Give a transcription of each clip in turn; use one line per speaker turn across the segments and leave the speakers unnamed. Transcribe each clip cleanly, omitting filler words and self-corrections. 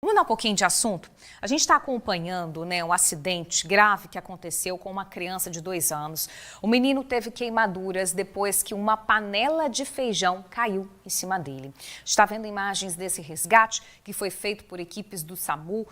Vamos dar um pouquinho de assunto? A gente está acompanhando, um acidente grave que aconteceu com uma criança de 2 anos. O menino teve queimaduras depois que uma panela de feijão caiu em cima dele. Está vendo imagens desse resgate que foi feito por equipes do SAMU,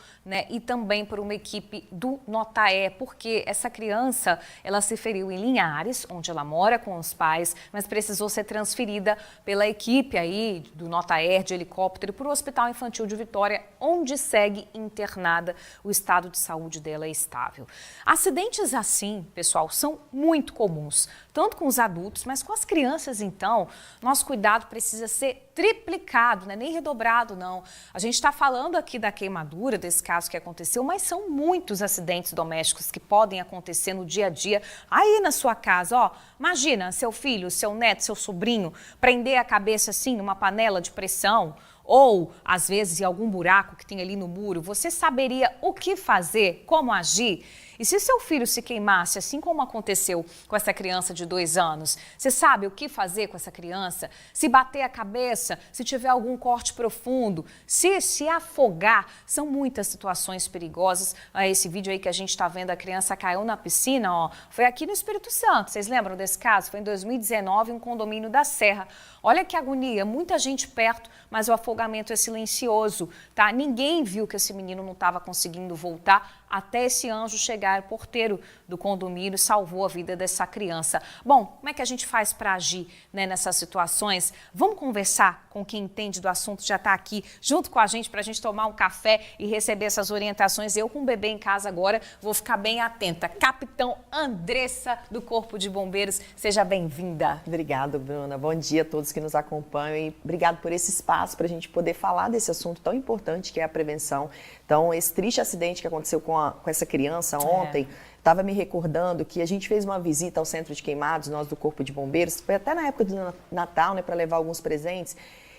e também por uma equipe do Notaé, porque essa criança, ela se feriu em Linhares, onde ela mora com os pais, mas precisou ser transferida pela equipe aí do Notaé de helicóptero para o Hospital Infantil de Vitória, onde segue internada. O estado de saúde dela é estável. Acidentes assim, pessoal, são muito comuns, tanto com os adultos, mas com as crianças, então, nosso cuidado precisa ser triplicado, não é nem redobrado, não. A gente está falando aqui da queimadura, desse caso que aconteceu, mas são muitos acidentes domésticos que podem acontecer no dia a dia, aí na sua casa, ó. Imagina seu filho, seu neto, seu sobrinho, prender a cabeça assim numa panela de pressão, ou, às vezes, em algum buraco que tem ali no muro, você saberia o que fazer, como agir? E se seu filho se queimasse, assim como aconteceu com essa criança de 2 anos, você sabe o que fazer com essa criança? Se bater a cabeça, se tiver algum corte profundo, se afogar, são muitas situações perigosas. Esse vídeo aí que a gente está vendo, a criança caiu na piscina, ó, foi aqui no Espírito Santo. Vocês lembram desse caso? Foi em 2019, um condomínio da Serra. Olha que agonia, muita gente perto, mas o afogamento é silencioso, tá? Ninguém viu que esse menino não estava conseguindo voltar até esse anjo chegar. O porteiro do condomínio salvou a vida dessa criança. Bom, como é que a gente faz para agir, nessas situações? Vamos conversar com quem entende do assunto, já está aqui junto com a gente para a gente tomar um café e receber essas orientações. Eu com o bebê em casa agora vou ficar bem atenta. Capitão Andressa do Corpo de Bombeiros, seja bem-vinda.
Obrigada, Bruna. Bom dia a todos que nos acompanham e obrigado por esse espaço para a gente poder falar desse assunto tão importante que é a prevenção. Então, esse triste acidente que aconteceu com essa criança ontem, estava me recordando que a gente fez uma visita ao Centro de Queimados, nós do Corpo de Bombeiros, foi até na época do Natal, para levar alguns presentes.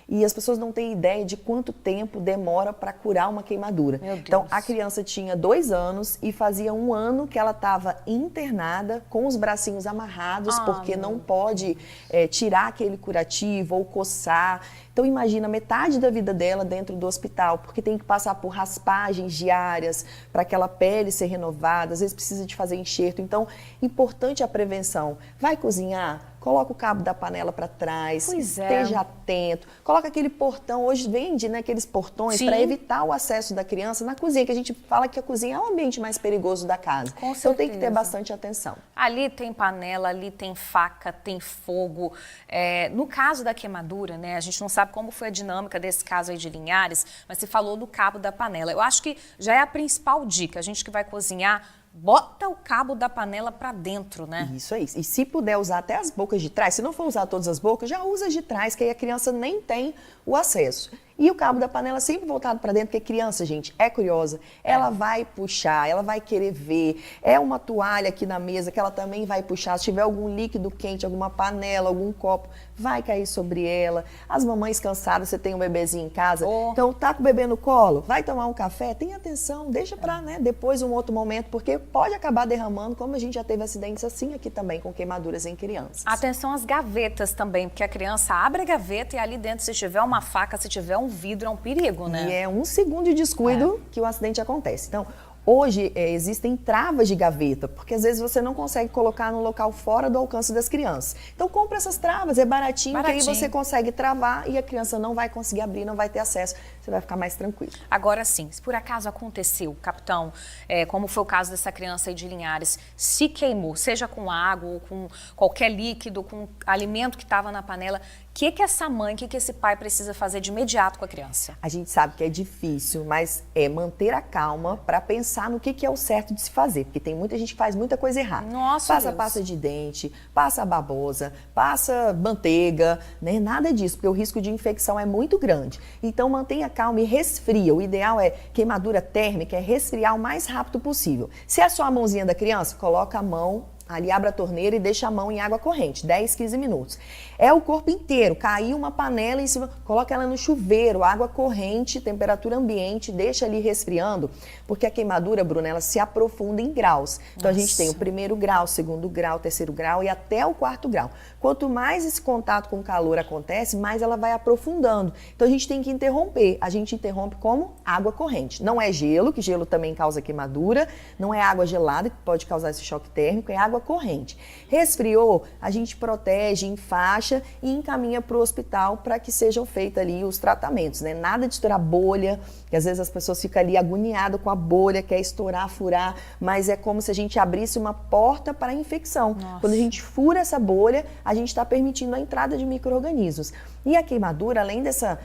E as pessoas não têm ideia de quanto tempo demora para curar uma queimadura. Então, a criança tinha 2 anos e fazia 1 ano que ela estava internada com os bracinhos amarrados, porque não pode tirar aquele curativo ou coçar. Então, imagina metade da vida dela dentro do hospital, porque tem que passar por raspagens diárias para aquela pele ser renovada, às vezes precisa de fazer enxerto. Então, importante a prevenção. Vai cozinhar? Coloca o cabo da panela para trás, esteja atento. Coloca aquele portão, hoje vende aqueles portões para evitar o acesso da criança na cozinha, que a gente fala que a cozinha é o ambiente mais perigoso da casa.
Com certeza.
Então tem que ter bastante atenção.
Ali tem panela, ali tem faca, tem fogo. No caso da queimadura, a gente não sabe como foi a dinâmica desse caso aí de Linhares, mas você falou do cabo da panela. Eu acho que já é a principal dica. A gente que vai cozinhar, bota o cabo da panela para dentro,
Isso aí. E se puder usar até as bocas de trás, se não for usar todas as bocas, já usa as de trás, que aí a criança nem tem o acesso. E o cabo da panela sempre voltado para dentro, porque criança, gente, é curiosa. Ela vai puxar, ela vai querer ver. É uma toalha aqui na mesa que ela também vai puxar. Se tiver algum líquido quente, alguma panela, algum copo, vai cair sobre ela. As mamães cansadas, você tem um bebezinho em casa, então tá com o bebê no colo, vai tomar um café, tenha atenção, deixa para depois um outro momento, porque pode acabar derramando, como a gente já teve acidentes assim aqui também, com queimaduras em crianças.
Atenção às gavetas também, porque a criança abre a gaveta e ali dentro, se tiver uma faca, se tiver um vidro, é um perigo,
E é 1 segundo de descuido que o acidente acontece. Então, hoje existem travas de gaveta, porque às vezes você não consegue colocar no local fora do alcance das crianças. Então compra essas travas, é baratinho, que aí você consegue travar e a criança não vai conseguir abrir, não vai ter acesso, você vai ficar mais tranquilo.
Agora sim, se por acaso aconteceu, capitão, como foi o caso dessa criança aí de Linhares, se queimou, seja com água ou com qualquer líquido, com alimento que estava na panela, o que essa mãe, o que esse pai precisa fazer de imediato com a criança?
A gente sabe que é difícil, mas é manter a calma para pensar no que é o certo de se fazer, porque tem muita gente que faz muita coisa errada.
Nossa,
passa pasta de dente, passa babosa, passa manteiga, nada disso, porque o risco de infecção é muito grande. Então mantenha calma e resfria. O ideal é queimadura térmica, é resfriar o mais rápido possível. Se é só a mãozinha da criança, coloca a mão ali abre a torneira e deixa a mão em água corrente, 10, 15 minutos. É o corpo inteiro, caiu uma panela em cima, coloca ela no chuveiro, água corrente, temperatura ambiente, deixa ali resfriando, porque a queimadura, Bruna, ela se aprofunda em graus. Então a gente tem o primeiro grau, segundo grau, terceiro grau e até o quarto grau. Quanto mais esse contato com o calor acontece, mais ela vai aprofundando. Então a gente tem que interromper. A gente interrompe como? Água corrente. Não é gelo, que gelo também causa queimadura, não é água gelada, que pode causar esse choque térmico, é água corrente. Resfriou, a gente protege, enfaixa e encaminha para o hospital para que sejam feitos ali os tratamentos, né? Nada de estourar bolha, que às vezes as pessoas ficam ali agoniadas com a bolha, quer estourar, furar, mas é como se a gente abrisse uma porta para a infecção.
Nossa.
Quando a gente fura essa bolha, a gente está permitindo a entrada de micro-organismos. E a queimadura, além dessa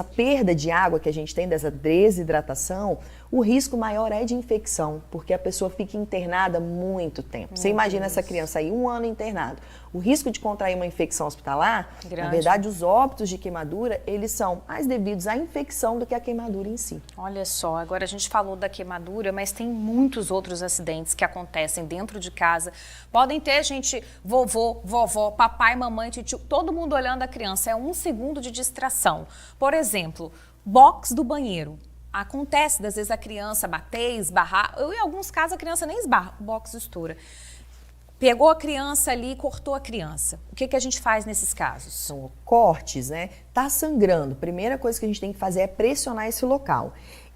perda de água que a gente tem, dessa desidratação, o risco maior é de infecção, porque a pessoa fica internada muito tempo. Você imagina essa criança aí, 1 ano internado. O risco de contrair uma infecção hospitalar, na verdade, os óbitos de queimadura, eles são mais devidos à infecção do que à queimadura em si.
Olha só, agora a gente falou da queimadura, mas tem muitos outros acidentes que acontecem dentro de casa. Podem ter, gente, vovô, vovó, papai, mamãe, tio, todo mundo olhando a criança. É 1 segundo de distração. Por exemplo, box do banheiro. Acontece, às vezes, a criança bater, esbarrar. Em alguns casos, a criança nem esbarra, o box estoura. Pegou a criança ali, cortou a criança. O que a gente faz nesses casos?
São cortes, né? Tá sangrando. Primeira coisa que a gente tem que fazer é pressionar esse local.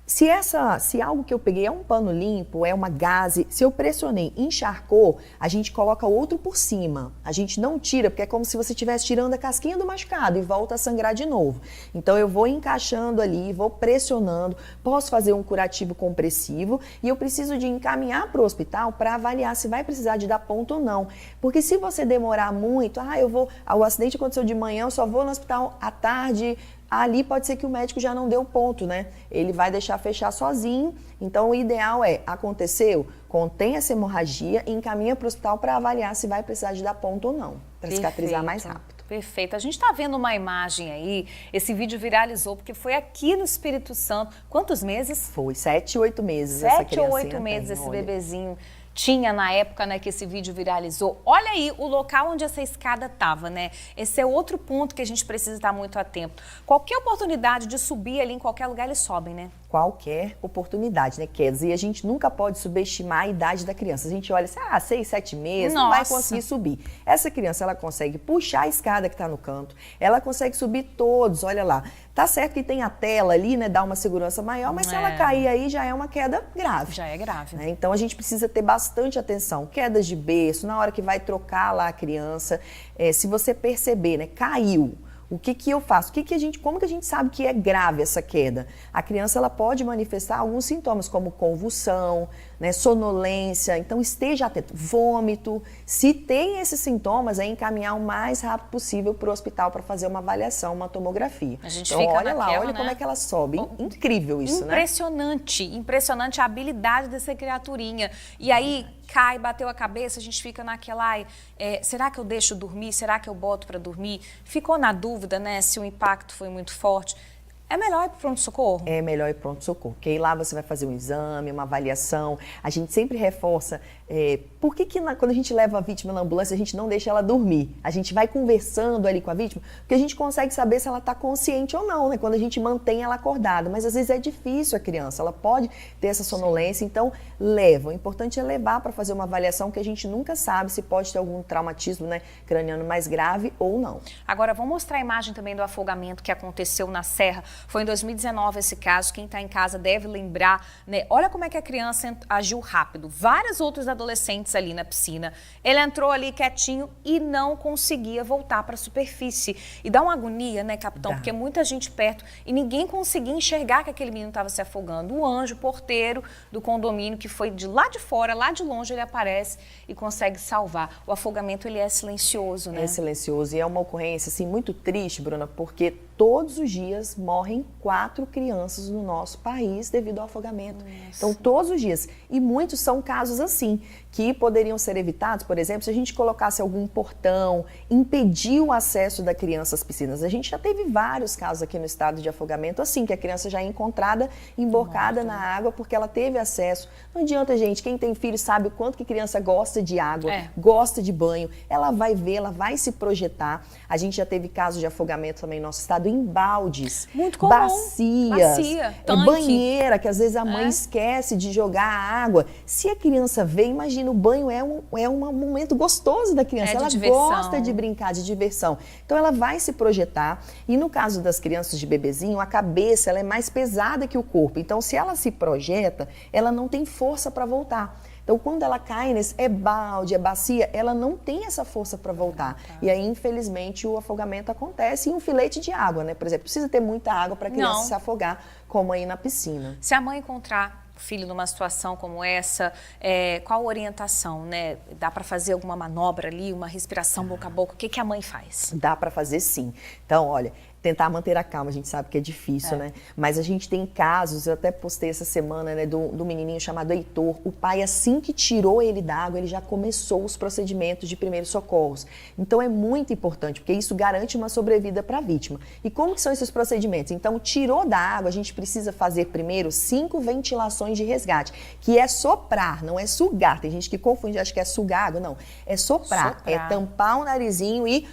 Se algo que eu peguei é um pano limpo, é uma gaze, se eu pressionei, encharcou, a gente coloca outro por cima. A gente não tira, porque é como se você estivesse tirando a casquinha do machucado e volta a sangrar de novo. Então eu vou encaixando ali, vou pressionando, posso fazer um curativo compressivo e eu preciso de encaminhar para o hospital para avaliar se vai precisar de dar ponto ou não. Porque se você demorar muito, o acidente aconteceu de manhã, eu só vou no hospital à tarde, ali pode ser que o médico já não deu ponto, né? Ele vai deixar fechar sozinho. Então, o ideal aconteceu, contém essa hemorragia e encaminha para o hospital para avaliar se vai precisar de dar ponto ou não, para cicatrizar mais rápido.
Perfeito. A gente está vendo uma imagem aí, esse vídeo viralizou, porque foi aqui no Espírito Santo. Quantos meses?
Foi 7, 8 meses essa criancinha.
7 ou 8 meses esse bebezinho tinha na época, né, que esse vídeo viralizou. Olha aí o local onde essa escada estava, né? Esse é outro ponto que a gente precisa estar muito atento. Qualquer oportunidade de subir ali em qualquer lugar, eles sobem, né?
Qualquer oportunidade, né, Quedas? E a gente nunca pode subestimar a idade da criança. A gente olha assim, 6, 7 meses, não vai conseguir subir. Essa criança, ela consegue puxar a escada que está no canto, ela consegue subir todos, olha lá. Tá certo que tem a tela ali, né, dá uma segurança maior, mas se ela cair aí, já é uma queda grave.
Já é grave.
Né? Então, a gente precisa ter bastante atenção. Quedas de berço, na hora que vai trocar lá a criança, se você perceber, né, caiu. O que eu faço? Como que a gente sabe que é grave essa queda? A criança, ela pode manifestar alguns sintomas, como convulsão, né, sonolência, então esteja atento. Vômito. Se tem esses sintomas, é encaminhar o mais rápido possível para o hospital para fazer uma avaliação, uma tomografia.
A gente
então,
fica
olha lá,
naquela,
olha, né, como é que ela sobe. Incrível isso,
impressionante, né? Impressionante a habilidade dessa criaturinha. E aí, cai, bateu a cabeça, a gente fica naquela, será que eu deixo dormir? Será que eu boto para dormir? Ficou na dúvida, né, se o impacto foi muito forte. É melhor ir para o pronto-socorro? É melhor ir para o pronto-socorro, porque aí lá você vai fazer um exame, uma avaliação. A gente sempre reforça, por que quando a gente leva a vítima na ambulância, a gente não deixa ela dormir? A gente vai conversando ali com a vítima, porque a gente consegue saber se ela está consciente ou não, né? Quando a gente mantém ela acordada. Mas às vezes é difícil a criança, ela pode ter essa sonolência, então leva. O importante é levar para fazer uma avaliação, que a gente nunca sabe se pode ter algum traumatismo, né, craniano mais grave ou não. Agora, vamos mostrar a imagem também do afogamento que aconteceu na Serra. Foi em 2019 esse caso, quem está em casa deve lembrar, né? Olha como é que a criança agiu rápido. Vários outros adolescentes ali na piscina. Ele entrou ali quietinho e não conseguia voltar para a superfície. E dá uma agonia, né, capitão? Porque muita gente perto e ninguém conseguia enxergar que aquele menino estava se afogando. O anjo, porteiro do condomínio, que foi de lá de fora, lá de longe, ele aparece e consegue salvar. O afogamento, ele é silencioso, né?
É silencioso e é uma ocorrência, assim, muito triste, Bruna, porque todos os dias morrem 4 crianças no nosso país devido ao afogamento. Nossa. Então, todos os dias. E muitos são casos assim, que poderiam ser evitados, por exemplo, se a gente colocasse algum portão, impedir o acesso da criança às piscinas. A gente já teve vários casos aqui no estado de afogamento, assim, que a criança já é encontrada emborcada na água porque ela teve acesso. Não adianta, gente, quem tem filho sabe o quanto que criança gosta de água, gosta de banho. Ela vai ver, ela vai se projetar. A gente já teve casos de afogamento também no nosso estado em baldes,
muito comum.
Bacia, banheira, que às vezes a mãe esquece de jogar a água. Se a criança vê, imagina, o banho é um momento gostoso da criança, ela gosta de brincar, de diversão. Então ela vai se projetar e no caso das crianças de bebezinho, a cabeça ela é mais pesada que o corpo. Então se ela se projeta, ela não tem força para voltar. Então, quando ela cai nesse balde, bacia, ela não tem essa força para voltar. E aí, infelizmente, o afogamento acontece em um filete de água, né? Por exemplo, precisa ter muita água para a criança se afogar, como aí na piscina.
Se a mãe encontrar o filho numa situação como essa, qual a orientação, né? Dá para fazer alguma manobra ali, uma respiração boca a boca? O que a mãe faz?
Dá para fazer sim. Então, olha, tentar manter a calma, a gente sabe que é difícil, né? Mas a gente tem casos, eu até postei essa semana, né, do menininho chamado Heitor. O pai, assim que tirou ele da água, ele já começou os procedimentos de primeiros socorros. Então é muito importante, porque isso garante uma sobrevida para a vítima. E como que são esses procedimentos? Então, tirou da água, a gente precisa fazer primeiro 5 ventilações de resgate, que é soprar, não é sugar. Tem gente que confunde, acha que é sugar água, não. É soprar. É tampar o narizinho e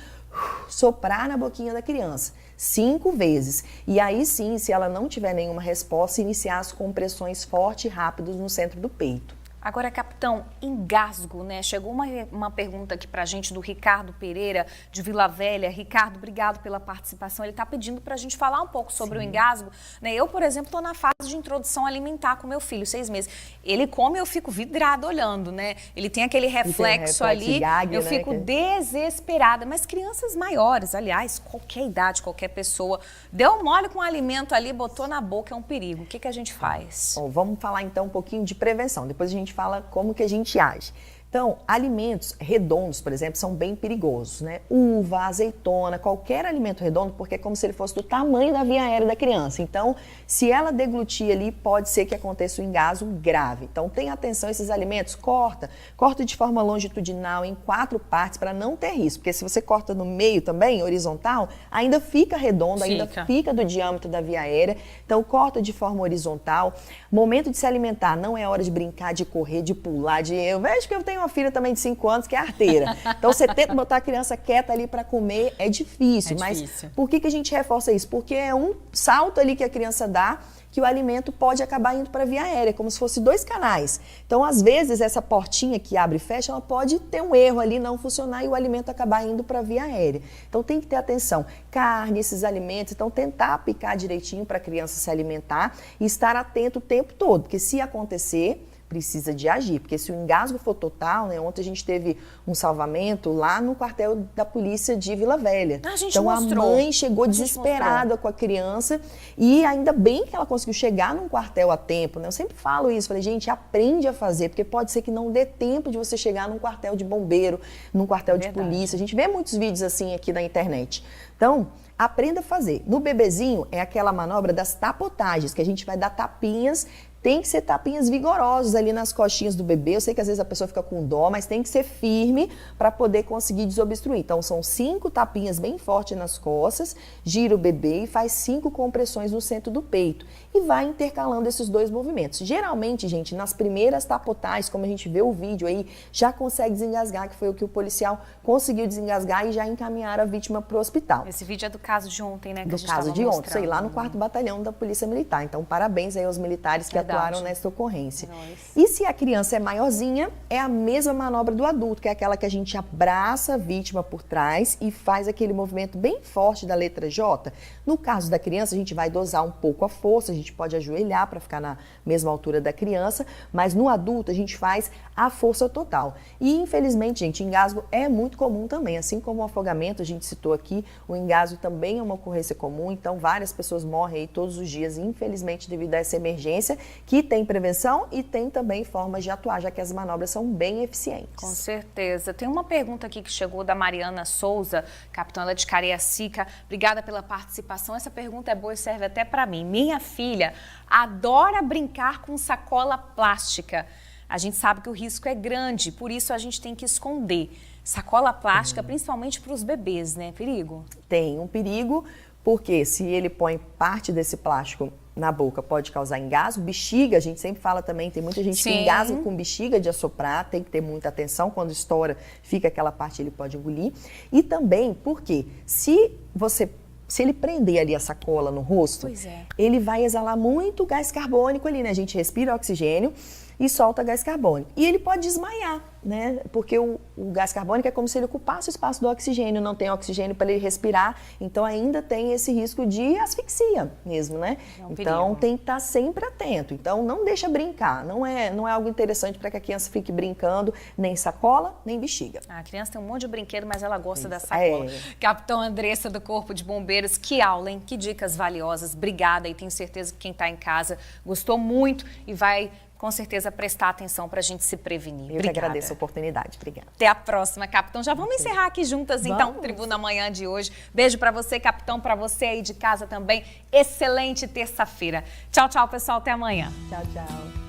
soprar na boquinha da criança. 5 vezes. E aí sim, se ela não tiver nenhuma resposta, iniciar as compressões fortes e rápidas no centro do peito.
Agora, capitão, engasgo, né? Chegou uma pergunta aqui pra gente do Ricardo Pereira, de Vila Velha. Ricardo, obrigado pela participação. Ele está pedindo pra gente falar um pouco sobre o engasgo. Né? Eu, por exemplo, estou na fase de introdução alimentar com meu filho, 6 meses. Ele come, eu fico vidrada olhando, né? Ele tem aquele reflexo ali, eu fico desesperada. Mas crianças maiores, aliás, qualquer idade, qualquer pessoa, deu mole com um alimento ali, botou na boca, é um perigo. O que a gente faz?
Bom, vamos falar então um pouquinho de prevenção. Depois a gente fala como que a gente age. Então, alimentos redondos, por exemplo, são bem perigosos, né? Uva, azeitona, qualquer alimento redondo, porque é como se ele fosse do tamanho da via aérea da criança. Então, se ela deglutir ali, pode ser que aconteça um engasgo grave. Então, tenha atenção a esses alimentos, corta de forma longitudinal em 4 partes para não ter risco, porque se você corta no meio também, horizontal, ainda fica redondo, ainda fica do diâmetro da via aérea. Então, corta de forma horizontal. Momento de se alimentar, não é hora de brincar, de correr, de pular, eu vejo que eu tenho uma filha também de 5 anos que é arteira. Então, você tenta botar a criança quieta ali para comer, é difícil. Mas por que a gente reforça isso? Porque é um salto ali que a criança dá, que o alimento pode acabar indo para a via aérea, como se fosse 2 canais. Então, às vezes, essa portinha que abre e fecha, ela pode ter um erro ali, não funcionar e o alimento acabar indo para a via aérea. Então, tem que ter atenção. Carne, esses alimentos, então tentar picar direitinho para a criança se alimentar e estar atento o tempo todo, porque se acontecer, precisa de agir, porque se o engasgo for total, né? Ontem a gente teve um salvamento lá no quartel da polícia de Vila Velha. Então a mãe chegou desesperada com a criança e ainda bem que ela conseguiu chegar num quartel a tempo, né? Eu sempre falo isso, falei, gente, aprende a fazer, porque pode ser que não dê tempo de você chegar num quartel de bombeiro, num quartel de polícia. A gente vê muitos vídeos assim aqui na internet. Então, aprenda a fazer. No bebezinho é aquela manobra das tapotagens, que a gente vai dar tapinhas. Tem que ser tapinhas vigorosas ali nas costinhas do bebê. Eu sei que às vezes a pessoa fica com dó, mas tem que ser firme para poder conseguir desobstruir. Então, são 5 tapinhas bem fortes nas costas, gira o bebê e faz 5 compressões no centro do peito. E vai intercalando esses 2 movimentos. Geralmente, gente, nas primeiras tapotagens, como a gente vê o vídeo aí, já consegue desengasgar, que foi o que o policial conseguiu desengasgar e já encaminhar a vítima para o hospital.
Esse vídeo é do caso de ontem, né?
Do caso de ontem, sei lá no 4º Batalhão da Polícia Militar. Então, parabéns aí aos militares que atuaram nessa ocorrência. E se a criança é maiorzinha, é a mesma manobra do adulto, que é aquela que a gente abraça a vítima por trás e faz aquele movimento bem forte da letra J. No caso da criança, a gente vai dosar um pouco a força, a gente pode ajoelhar para ficar na mesma altura da criança, mas no adulto a gente faz a força total. E infelizmente, gente, engasgo é muito comum também, assim como o afogamento, a gente citou aqui, o engasgo também é uma ocorrência comum, então várias pessoas morrem aí todos os dias, infelizmente, devido a essa emergência, que tem prevenção e tem também formas de atuar, já que as manobras são bem eficientes.
Com certeza. Tem uma pergunta aqui que chegou da Mariana Souza, capitã ela de Cariacica. Obrigada pela participação. Essa pergunta é boa e serve até para mim. Minha filha adora brincar com sacola plástica. A gente sabe que o risco é grande, por isso a gente tem que esconder. Sacola plástica, principalmente para os bebês, né? Perigo?
Tem um perigo, porque se ele põe parte desse plástico na boca, pode causar engasgo. Bexiga, a gente sempre fala também, tem muita gente que engasga com bexiga de assoprar, tem que ter muita atenção, quando estoura, fica aquela parte, ele pode engolir. E também, porque se ele prender ali a sacola no rosto, ele vai exalar muito gás carbônico ali, né? A gente respira oxigênio e solta gás carbônico. E ele pode desmaiar, né? Porque o gás carbônico é como se ele ocupasse o espaço do oxigênio, não tem oxigênio para ele respirar, então ainda tem esse risco de asfixia mesmo, né? Então tem que estar sempre atento. Então não deixa brincar, não é algo interessante para que a criança fique brincando, nem sacola, nem bexiga.
A criança tem um monte de brinquedo, mas ela gosta da sacola. Capitão Andressa do Corpo de Bombeiros, que aula, hein? Que dicas valiosas. Obrigada, e tenho certeza que quem está em casa gostou muito e vai com certeza prestar atenção para a gente se prevenir.
Eu que agradeço a oportunidade. Obrigada.
Até a próxima, capitão. Já vamos encerrar aqui juntas, então, Tribuna Manhã de hoje. Beijo para você, capitão, para você aí de casa também. Excelente terça-feira. Tchau, tchau, pessoal. Até amanhã.
Tchau, tchau.